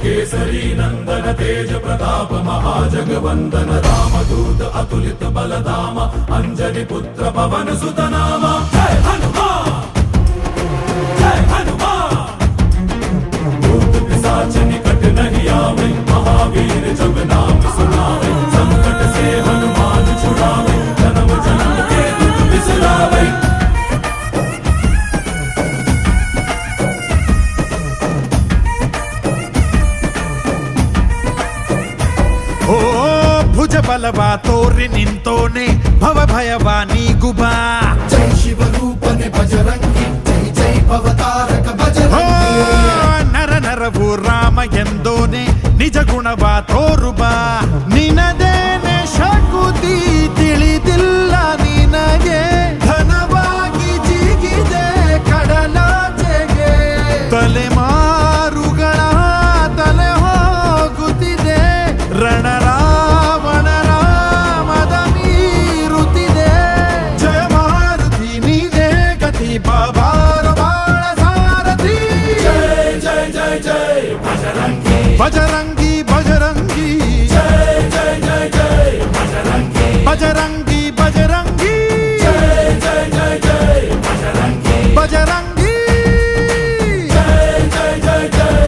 केसरी नंदन तेज प्रताप महाजगवंदन रामदूत अतुलित बलधाम अंजनी पुत्र पवन सुत नाम जय हनुमान जय हनुमान भूत पिशाच निकट नहीं आवे महावीर जब नाम सुनावे संकट से हनुमान छुड़ावे जन्म जन्म के दुख बिसरावे। ಓ ಭುಜ ಬಲವ ತೋರಿ ನಿಂತೋನೆ ಭವ ಭಯವ ನೀಗುಬಾ ಜೈ ಶಿವರೂಪನೆ ಬಜರಂಗಿ ಜೈ ಜೈ ಭವತಾರಕ ಬಜರಂಗಿ ನರ ನರವು ರಾಮ ಎಂದೋನೆ ನಿಜ ಗುಣವ ತೋರುಬಾ ನಿನದೇನೆ ಶಕುತಿ ತಿಳಿದಿಲ್ಲ ನಿನಗೆ ಘನವಾಗಿ ಜಿಗಿದೆ ಕಡಲಾಚೆಗೆ ತಲೆಮಾರುಗಳ ತಲೆ ಹೋಗುತ್ತಿದೆ ರಣರಾವಣ ರಾಮದ ಮೀರುತ್ತಿದೆ ಜಯ ಮಾರುತಿ ನೀನೇ ಗತಿ ಬಾಬಾರ ಬಾಳ ಸಾರಥಿ जय जय जय जय बजरंगी ಬಜರಂಗ